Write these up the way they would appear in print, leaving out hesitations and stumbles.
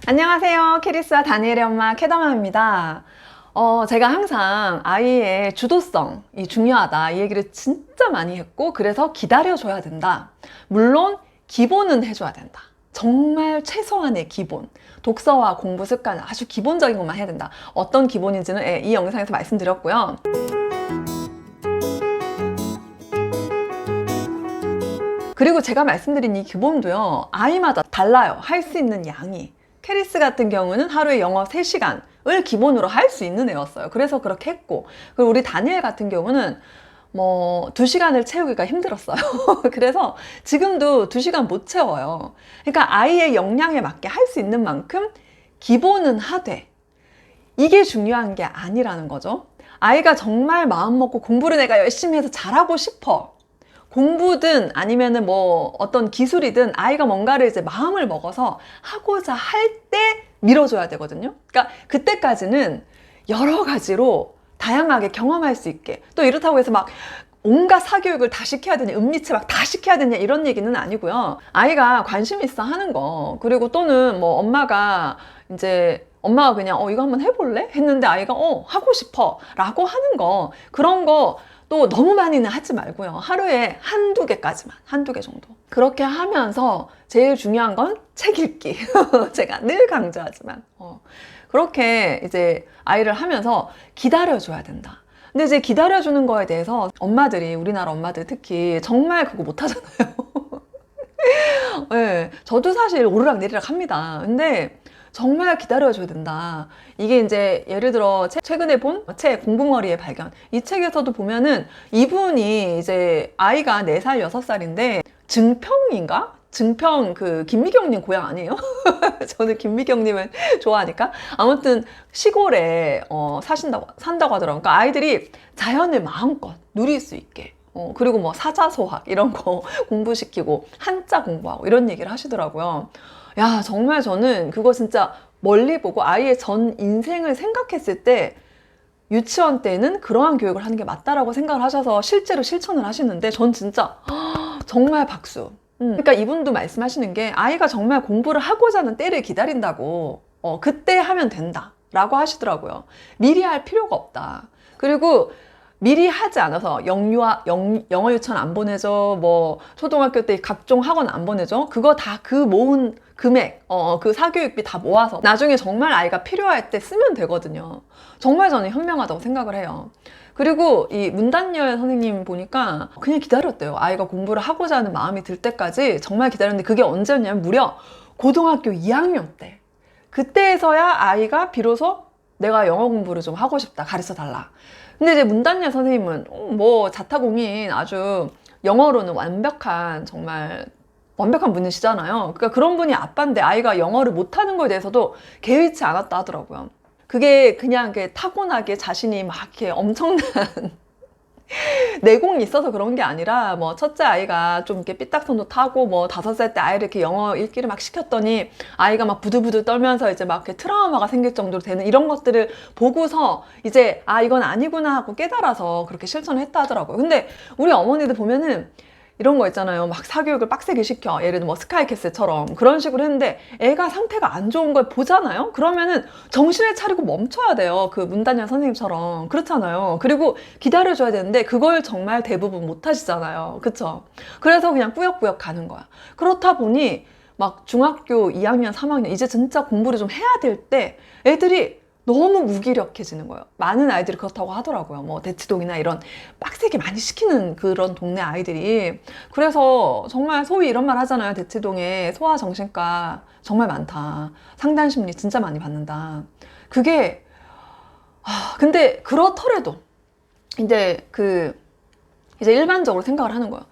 안녕하세요. 캐리스와 다니엘의 엄마 캐더맘입니다. 제가 항상 아이의 주도성이 중요하다 이 얘기를 진짜 많이 했고, 그래서 기다려줘야 된다. 물론 기본은 해줘야 된다. 정말 최소한의 기본, 독서와 공부 습관 아주 기본적인 것만 해야 된다. 어떤 기본인지는 이 영상에서 말씀드렸고요. 그리고 제가 말씀드린 이 기본도요, 아이마다 달라요. 할 수 있는 양이. 캐리스 같은 경우는 하루에 영어 3시간을 기본으로 할 수 있는 애였어요. 그래서 그렇게 했고, 그리고 우리 다니엘 같은 경우는 2시간을 채우기가 힘들었어요. 그래서 지금도 2시간 못 채워요. 그러니까 아이의 역량에 맞게 할 수 있는 만큼 기본은 하되, 이게 중요한 게 아니라는 거죠. 아이가 정말 마음 먹고 공부를 내가 열심히 해서 잘하고 싶어. 공부든 아니면은 어떤 기술이든 아이가 뭔가를 이제 마음을 먹어서 하고자 할 때 밀어줘야 되거든요. 그러니까 그때까지는 여러 가지로 다양하게 경험할 수 있게, 또 이렇다고 해서 막 온갖 사교육을 다 시켜야 되냐, 은미체 막 다 시켜야 되냐 이런 얘기는 아니고요. 아이가 관심 있어 하는 거, 그리고 또는 엄마가 그냥 이거 한번 해볼래? 했는데 아이가 하고 싶어 라고 하는 거, 그런 거 또 너무 많이는 하지 말고요. 하루에 한두 개까지만, 한두 개 정도. 그렇게 하면서 제일 중요한 건 책 읽기. 제가 늘 강조하지만. 그렇게 이제 아이를 하면서 기다려줘야 된다. 근데 이제 기다려주는 거에 대해서 엄마들이, 우리나라 엄마들 특히 정말 그거 못하잖아요. 네, 저도 사실 오르락 내리락 합니다. 근데 정말 기다려줘야 된다. 이게 이제 예를 들어 최근에 본 책 공부머리의 발견, 이 책에서도 보면은 이분이 이제 아이가 4살 6살인데 증평인가? 증평 김미경님 고향 아니에요? 저는 김미경님을 좋아하니까. 아무튼 시골에 산다고 하더라고요. 그러니까 아이들이 자연을 마음껏 누릴 수 있게, 그리고 사자소학 이런 거 공부시키고 한자 공부하고 이런 얘기를 하시더라고요. 야, 정말 저는 그거 진짜 멀리 보고 아이의 전 인생을 생각했을 때 유치원 때는 그러한 교육을 하는 게 맞다라고 생각을 하셔서 실제로 실천을 하시는데, 전 진짜 정말 박수. 그러니까 이분도 말씀하시는 게, 아이가 정말 공부를 하고자 하는 때를 기다린다고, 그때 하면 된다 라고 하시더라고요. 미리 할 필요가 없다. 그리고 미리 하지 않아서 영어 유치원 안 보내줘, 초등학교 때 각종 학원 안 보내줘, 그거 다 그 모은 금액, 그 사교육비 다 모아서 나중에 정말 아이가 필요할 때 쓰면 되거든요. 정말 저는 현명하다고 생각을 해요. 그리고 이 문단열 선생님 보니까 그냥 기다렸대요. 아이가 공부를 하고자 하는 마음이 들 때까지 정말 기다렸는데, 그게 언제였냐면 무려 고등학교 2학년 때. 그때에서야 아이가 비로소 내가 영어 공부를 좀 하고 싶다, 가르쳐 달라. 근데 이제 문단열 선생님은 자타공인, 아주 영어로는 정말 완벽한 분이시잖아요. 그러니까 그런 분이 아빠인데 아이가 영어를 못하는 거에 대해서도 개의치 않았다 하더라고요. 그게 그냥 타고나게 자신이 막 이렇게 엄청난 내공이 있어서 그런 게 아니라, 첫째 아이가 좀 이렇게 삐딱선도 타고 5살 때 아이를 이렇게 영어 읽기를 막 시켰더니 아이가 막 부들부들 떨면서 이제 막 이렇게 트라우마가 생길 정도로 되는 이런 것들을 보고서 이제 이건 아니구나 하고 깨달아서 그렇게 실천을 했다 하더라고요. 근데 우리 어머니들 보면은 이런 거 있잖아요. 막 사교육을 빡세게 시켜. 예를 들어 스카이캐슬처럼 그런 식으로 했는데 애가 상태가 안 좋은 걸 보잖아요. 그러면은 정신을 차리고 멈춰야 돼요. 그 문단열 선생님처럼. 그렇잖아요. 그리고 기다려줘야 되는데 그걸 정말 대부분 못 하시잖아요. 그쵸? 그래서 그냥 꾸역꾸역 가는 거야. 그렇다 보니 막 중학교 2학년, 3학년 이제 진짜 공부를 좀 해야 될 때 애들이 너무 무기력해지는 거예요. 많은 아이들이 그렇다고 하더라고요. 대치동이나 이런 빡세게 많이 시키는 그런 동네 아이들이. 그래서 정말 소위 이런 말 하잖아요. 대치동에 소아정신과 정말 많다. 상담심리 진짜 많이 받는다. 그게 근데 그렇더라도 이제 일반적으로 생각을 하는 거예요.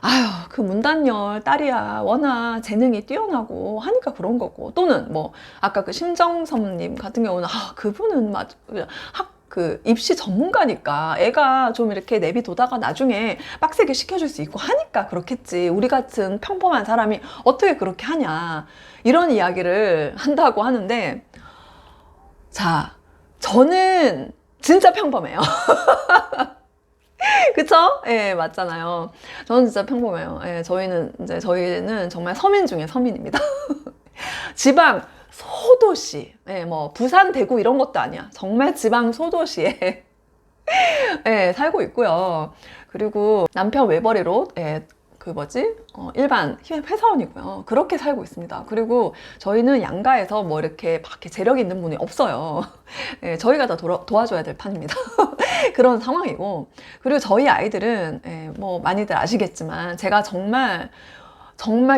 아휴, 그 문단열 딸이야 워낙 재능이 뛰어나고 하니까 그런 거고, 또는 아까 그 심정섭님 같은 경우는 그분은 입시 전문가니까 애가 좀 이렇게 내비두다가 나중에 빡세게 시켜줄 수 있고 하니까 그렇겠지, 우리 같은 평범한 사람이 어떻게 그렇게 하냐, 이런 이야기를 한다고 하는데, 자, 저는 진짜 평범해요. 그쵸? 예, 맞잖아요. 저는 진짜 평범해요. 예, 저희는 정말 서민 중에 서민입니다. 지방 소도시, 예, 뭐 부산, 대구 이런 것도 아니야. 정말 지방 소도시에 예, 살고 있고요. 그리고 남편 외벌이로 예, 그 뭐지? 일반 회사원이고요. 그렇게 살고 있습니다. 그리고 저희는 양가에서 뭐 이렇게 막 이렇게 재력이 있는 분이 없어요. 예, 저희가 다 도와줘야 될 판입니다. 그런 상황이고. 그리고 저희 아이들은 예, 뭐 많이들 아시겠지만 제가 정말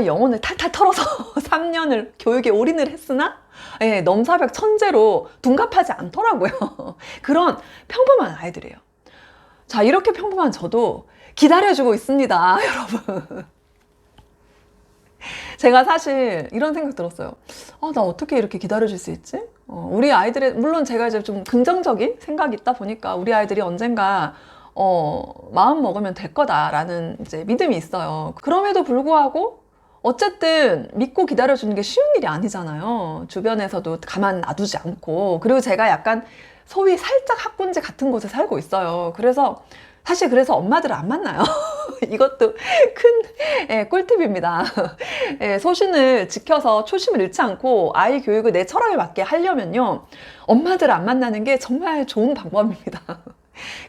영혼을 탈탈 털어서 3년을 교육에 올인을 했으나 예, 넘사벽 천재로 둔갑하지 않더라고요. 그런 평범한 아이들이에요. 자, 이렇게 평범한 저도 기다려주고 있습니다, 여러분. 제가 사실 이런 생각 들었어요. 나 어떻게 이렇게 기다려줄 수 있지? 우리 아이들의, 물론 제가 이제 좀 긍정적인 생각이 있다 보니까 우리 아이들이 언젠가 마음 먹으면 될 거다라는 이제 믿음이 있어요. 그럼에도 불구하고 어쨌든 믿고 기다려주는 게 쉬운 일이 아니잖아요. 주변에서도 가만 놔두지 않고. 그리고 제가 약간 소위 살짝 학군지 같은 곳에 살고 있어요. 그래서 사실 그래서 엄마들을 안 만나요. 이것도 큰 꿀팁입니다. 소신을 지켜서 초심을 잃지 않고 아이 교육을 내 철학에 맞게 하려면요. 엄마들을 안 만나는 게 정말 좋은 방법입니다.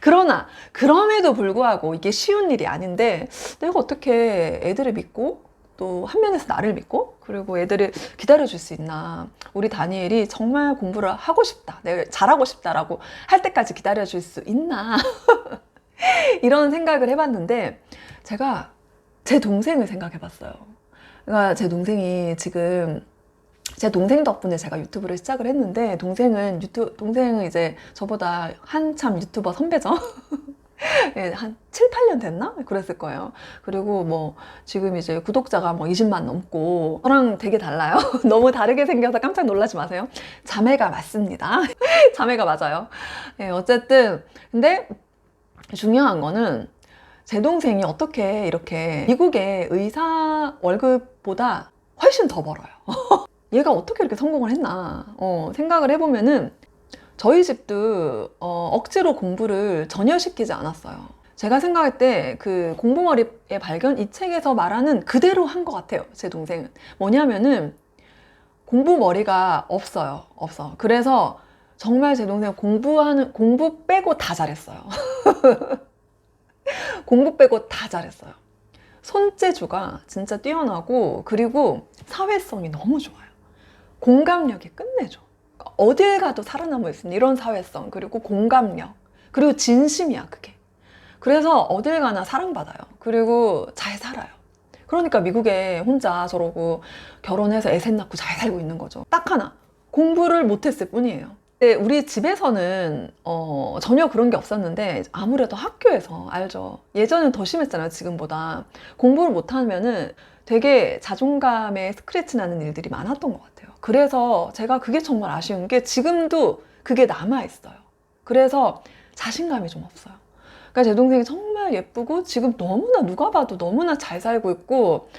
그러나 그럼에도 불구하고 이게 쉬운 일이 아닌데 내가 어떻게 애들을 믿고 또 한 면에서 나를 믿고 그리고 애들을 기다려줄 수 있나. 우리 다니엘이 정말 공부를 하고 싶다, 내가 잘하고 싶다라고 할 때까지 기다려줄 수 있나. 이런 생각을 해봤는데 제가 제 동생을 생각해봤어요. 그러니까 제 동생이 지금 제 동생 덕분에 제가 유튜브를 시작을 했는데 동생은 이제 저보다 한참 유튜버 선배죠. 예, 한 7, 8년 됐나? 그랬을 거예요. 그리고 뭐 지금 이제 구독자가 뭐 20만 넘고 저랑 되게 달라요. 너무 다르게 생겨서 깜짝 놀라지 마세요. 자매가 맞습니다. 자매가 맞아요. 예, 어쨌든 근데 중요한 거는 제 동생이 어떻게 이렇게 미국의 의사 월급보다 훨씬 더 벌어요. 얘가 어떻게 이렇게 성공을 했나 생각을 해보면은 저희 집도 억지로 공부를 전혀 시키지 않았어요. 제가 생각할 때 그 공부머리의 발견 이 책에서 말하는 그대로 한 것 같아요. 제 동생은 뭐냐면은 공부머리가 없어요. 없어. 그래서 정말 제 동생 공부 빼고 다 잘했어요. 공부 빼고 다 잘했어요. 손재주가 진짜 뛰어나고 그리고 사회성이 너무 좋아요. 공감력이 끝내줘. 어딜 가도 살아남을 수 있는 이런 사회성, 그리고 공감력, 그리고 진심이야 그게. 그래서 어딜 가나 사랑받아요. 그리고 잘 살아요. 그러니까 미국에 혼자 저러고 결혼해서 애 셋 낳고 잘 살고 있는 거죠. 딱 하나, 공부를 못했을 뿐이에요. 근데 우리 집에서는 전혀 그런 게 없었는데 아무래도 학교에서 알죠. 예전엔 더 심했잖아요. 지금보다. 공부를 못하면은 되게 자존감에 스크래치 나는 일들이 많았던 것 같아요. 그래서 제가 그게 정말 아쉬운 게 지금도 그게 남아있어요. 그래서 자신감이 좀 없어요. 그러니까 제 동생이 정말 예쁘고 지금 너무나 누가 봐도 너무나 잘 살고 있고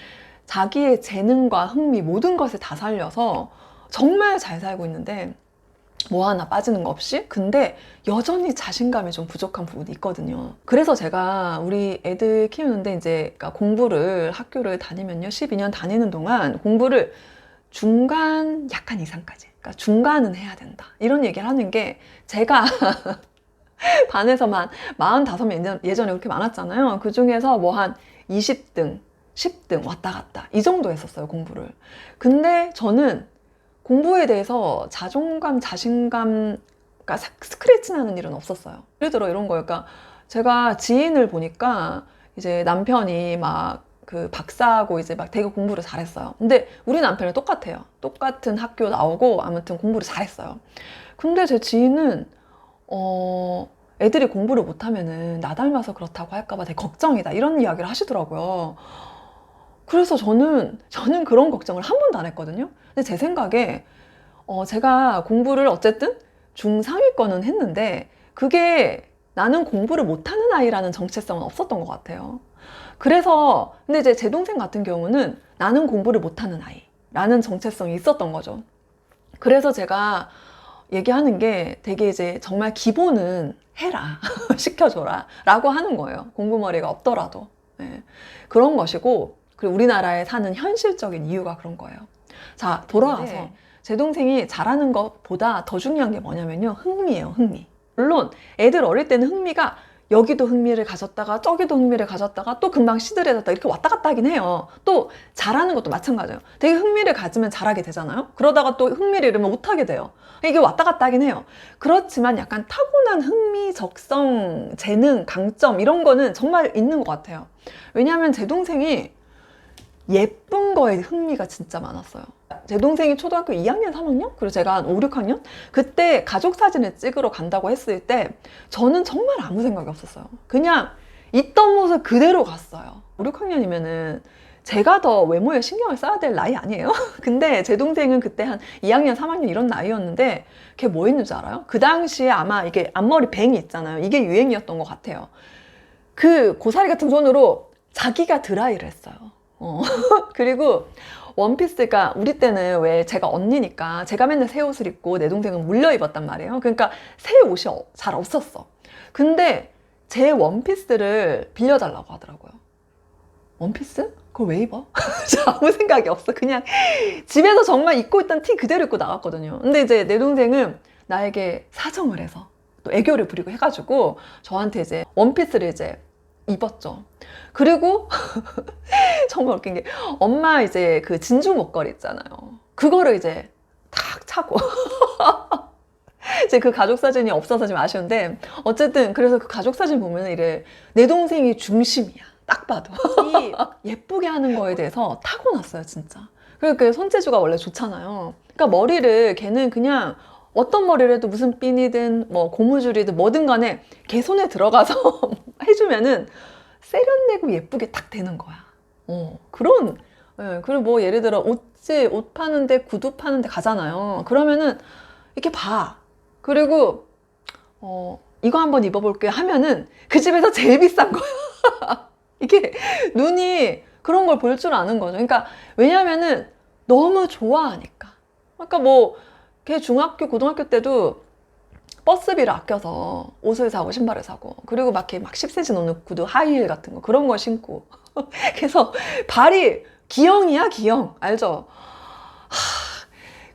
자기의 재능과 흥미 모든 것을 다 살려서 정말 잘 살고 있는데 뭐 하나 빠지는 거 없이. 근데 여전히 자신감이 좀 부족한 부분이 있거든요. 그래서 제가 우리 애들 키우는데 이제 그러니까 공부를 학교를 다니면요 12년 다니는 동안 공부를 중간 약간 이상까지, 그러니까 중간은 해야 된다 이런 얘기를 하는 게 제가 반에서만 45명 예전에 그렇게 많았잖아요. 그 중에서 뭐 한 20등 10등 왔다 갔다 이 정도 했었어요 공부를. 근데 저는 공부에 대해서 자존감, 자신감, 그러니까 스크래치 나는 일은 없었어요. 예를 들어 이런 거예요. 그러니까 제가 지인을 보니까 이제 남편이 막 그 박사하고 이제 막 되게 공부를 잘했어요. 근데 우리 남편은 똑같아요. 똑같은 학교 나오고 아무튼 공부를 잘했어요. 근데 제 지인은 애들이 공부를 못하면은 나 닮아서 그렇다고 할까봐 되게 걱정이다 이런 이야기를 하시더라고요. 그래서 저는 그런 걱정을 한 번도 안 했거든요. 근데 제 생각에 제가 공부를 어쨌든 중상위권은 했는데 그게 나는 공부를 못하는 아이라는 정체성은 없었던 것 같아요. 그래서 근데 이제 제 동생 같은 경우는 나는 공부를 못하는 아이라는 정체성이 있었던 거죠. 그래서 제가 얘기하는 게 되게 이제 정말 기본은 해라 시켜줘라 라고 하는 거예요. 공부머리가 없더라도. 네. 그런 것이고 그리고 우리나라에 사는 현실적인 이유가 그런 거예요. 자, 돌아와서 제 동생이 잘하는 것보다 더 중요한 게 뭐냐면요. 흥미예요, 흥미. 물론 애들 어릴 때는 흥미가 여기도 흥미를 가졌다가 저기도 흥미를 가졌다가 또 금방 시들해졌다 이렇게 왔다 갔다 하긴 해요. 또 잘하는 것도 마찬가지예요. 되게 흥미를 가지면 잘하게 되잖아요. 그러다가 또 흥미를 잃으면 못하게 돼요. 이게 왔다 갔다 하긴 해요. 그렇지만 약간 타고난 흥미, 적성, 재능, 강점 이런 거는 정말 있는 것 같아요. 왜냐하면 제 동생이 예쁜 거에 흥미가 진짜 많았어요. 제 동생이 초등학교 2학년, 3학년? 그리고 제가 한 5, 6학년? 그때 가족 사진을 찍으러 간다고 했을 때 저는 정말 아무 생각이 없었어요. 그냥 있던 모습 그대로 갔어요. 5, 6학년이면은 제가 더 외모에 신경을 써야 될 나이 아니에요? 근데 제 동생은 그때 한 2학년, 3학년 이런 나이였는데 걔 뭐 했는지 알아요? 그 당시에 아마 이게 앞머리 뱅이 있잖아요. 이게 유행이었던 것 같아요. 그 고사리 같은 손으로 자기가 드라이를 했어요. 그리고 원피스가 우리 때는 왜 제가 언니니까 제가 맨날 새 옷을 입고 내 동생은 물려 입었단 말이에요. 그러니까 새 옷이 잘 없었어. 근데 제 원피스를 빌려달라고 하더라고요. 원피스? 그걸 왜 입어? 아무 생각이 없어. 그냥 집에서 정말 입고 있던 티 그대로 입고 나갔거든요. 근데 이제 내 동생은 나에게 사정을 해서 또 애교를 부리고 해가지고 저한테 이제 원피스를 이제 입었죠. 그리고 정말 웃긴 게 엄마 이제 그 진주 목걸이 있잖아요. 그거를 이제 탁 차고 이제 그 가족 사진이 없어서 좀 아쉬운데 어쨌든 그래서 그 가족 사진 보면 이래 내 동생이 중심이야. 딱 봐도 이 예쁘게 하는 거에 대해서 타고났어요, 진짜. 그리고 그 손재주가 원래 좋잖아요. 그러니까 머리를 걔는 그냥 어떤 머리를 해도 무슨 핀이든 뭐 고무줄이든 뭐든 간에 걔 손에 들어가서 해주면은 세련되고 예쁘게 딱 되는 거야. 그런, 예, 그리고 뭐 예를 들어 옷 파는데 구두 파는데 가잖아요. 그러면은 이렇게 봐. 그리고 이거 한번 입어볼게 하면은 그 집에서 제일 비싼 거야. 이게 눈이 그런 걸 볼 줄 아는 거죠. 그러니까 왜냐면은 너무 좋아하니까. 그러니까 뭐 걔 중학교, 고등학교 때도 버스비를 아껴서 옷을 사고 신발을 사고 그리고 막 이렇게 막 10cm 넘는 구두 하이힐 같은 거 그런 걸 신고 그래서 발이 기형이야 기형 알죠?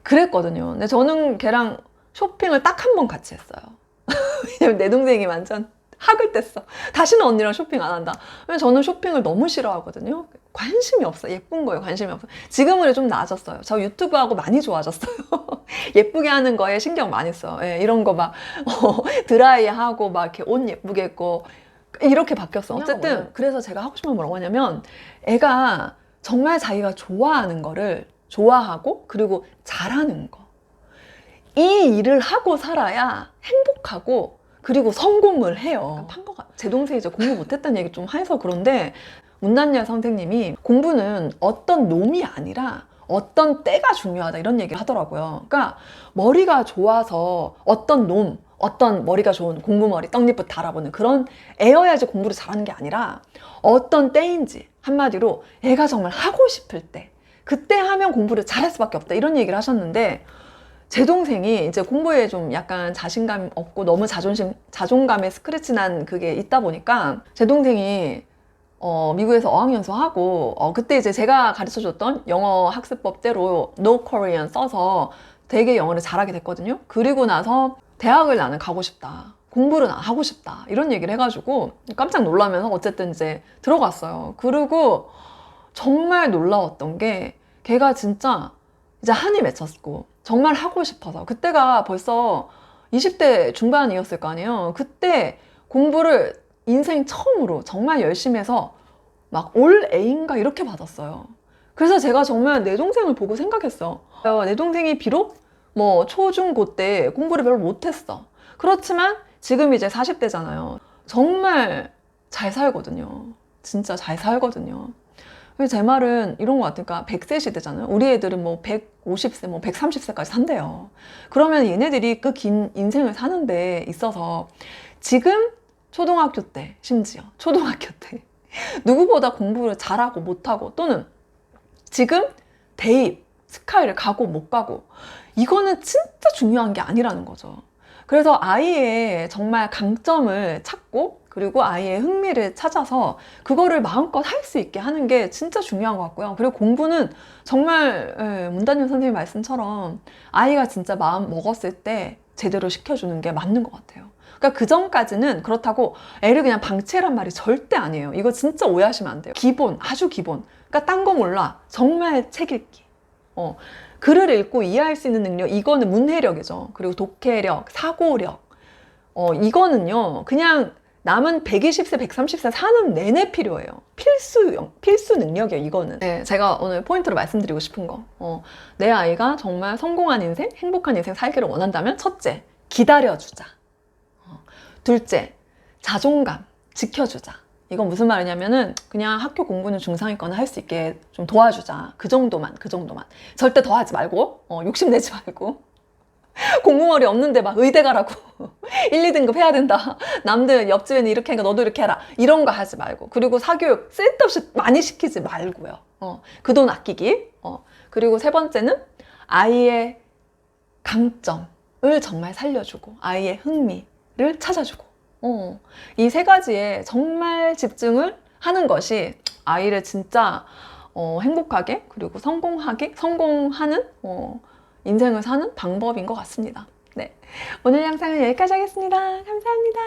그랬거든요. 근데 저는 걔랑 쇼핑을 딱 한 번 같이 했어요. 왜냐면 내 동생이 완전 학을 뗐어. 다시는 언니랑 쇼핑 안 한다. 왜냐면 저는 쇼핑을 너무 싫어하거든요. 관심이 없어. 예쁜 거에 관심이 없어. 지금은 좀 나아졌어요. 저 유튜브하고 많이 좋아졌어요. 예쁘게 하는 거에 신경 많이 써요. 예, 이런 거 막 드라이하고 막 이렇게 옷 예쁘게 입고 이렇게 바뀌었어. 어쨌든 그래서 제가 하고 싶은 건 뭐라고 하냐면 애가 정말 자기가 좋아하는 거를 좋아하고 그리고 잘하는 거. 이 일을 하고 살아야 행복하고 그리고 성공을 해요. 제 동생이 이제 공부 못했다는 얘기 좀 해서 그런데 문단열 선생님이 공부는 어떤 놈이 아니라 어떤 때가 중요하다 이런 얘기를 하더라고요. 그러니까 머리가 좋아서 어떤 놈, 어떤 머리가 좋은 공부머리 떡잎부터 달아보는 그런 애여야지 공부를 잘하는 게 아니라 어떤 때인지 한마디로 애가 정말 하고 싶을 때 그때 하면 공부를 잘할 수밖에 없다 이런 얘기를 하셨는데 제 동생이 이제 공부에 좀 약간 자신감 없고 너무 자존감에 스크래치 난 그게 있다 보니까 제 동생이 미국에서 어학연수 하고 그때 이제 제가 가르쳐줬던 영어 학습법대로 No Korean 써서 되게 영어를 잘하게 됐거든요. 그리고 나서 대학을 나는 가고 싶다. 공부를 하고 싶다. 이런 얘기를 해가지고 깜짝 놀라면서 어쨌든 이제 들어갔어요. 그리고 정말 놀라웠던 게 걔가 진짜 이제 한이 맺혔고 정말 하고 싶어서 그때가 벌써 20대 중반이었을 거 아니에요. 그때 공부를 인생 처음으로 정말 열심히 해서 막 올 A인가 이렇게 받았어요. 그래서 제가 정말 내 동생을 보고 생각했어. 내 동생이 비록 뭐 초중고 때 공부를 별로 못했어. 그렇지만 지금 이제 40대잖아요. 정말 잘 살거든요. 진짜 잘 살거든요. 제 말은 이런 것 같으니까 100세 시대잖아요. 우리 애들은 뭐 150세, 뭐 130세까지 산대요. 그러면 얘네들이 그 긴 인생을 사는 데 있어서 지금 초등학교 때, 심지어 초등학교 때 누구보다 공부를 잘하고 못하고 또는 지금 대입, 스카이를 가고 못 가고 이거는 진짜 중요한 게 아니라는 거죠. 그래서 아이의 정말 강점을 찾고 그리고 아이의 흥미를 찾아서 그거를 마음껏 할 수 있게 하는 게 진짜 중요한 것 같고요. 그리고 공부는 정말 문다님 선생님 말씀처럼 아이가 진짜 마음 먹었을 때 제대로 시켜주는 게 맞는 것 같아요. 그러니까 그 전까지는 그렇다고 애를 그냥 방치해란 말이 절대 아니에요. 이거 진짜 오해하시면 안 돼요. 기본, 아주 기본. 그러니까 딴 거 몰라. 정말 책 읽기. 글을 읽고 이해할 수 있는 능력, 이거는 문해력이죠. 그리고 독해력, 사고력. 이거는요, 그냥 남은 120세, 130세 사는 내내 필요해요. 필수 능력이에요, 이거는. 네, 제가 오늘 포인트로 말씀드리고 싶은 거. 내 아이가 정말 성공한 인생, 행복한 인생 살기를 원한다면, 첫째, 기다려주자. 둘째, 자존감 지켜주자. 이건 무슨 말이냐면은 그냥 학교 공부는 중상위권을 할 수 있게 좀 도와주자. 그 정도만. 절대 더 하지 말고, 욕심내지 말고. 공부머리 없는데 막 의대 가라고 1, 2등급 해야 된다. 남들 옆집에는 이렇게 하니까 너도 이렇게 해라. 이런 거 하지 말고. 그리고 사교육 쓸데없이 많이 시키지 말고요. 그 돈 아끼기. 그리고 세 번째는 아이의 강점을 정말 살려주고 아이의 흥미를 찾아주고. 이 세 가지에 정말 집중을 하는 것이 아이를 진짜 행복하게 그리고 성공하는 인생을 사는 방법인 것 같습니다. 네, 오늘 영상은 여기까지 하겠습니다. 감사합니다.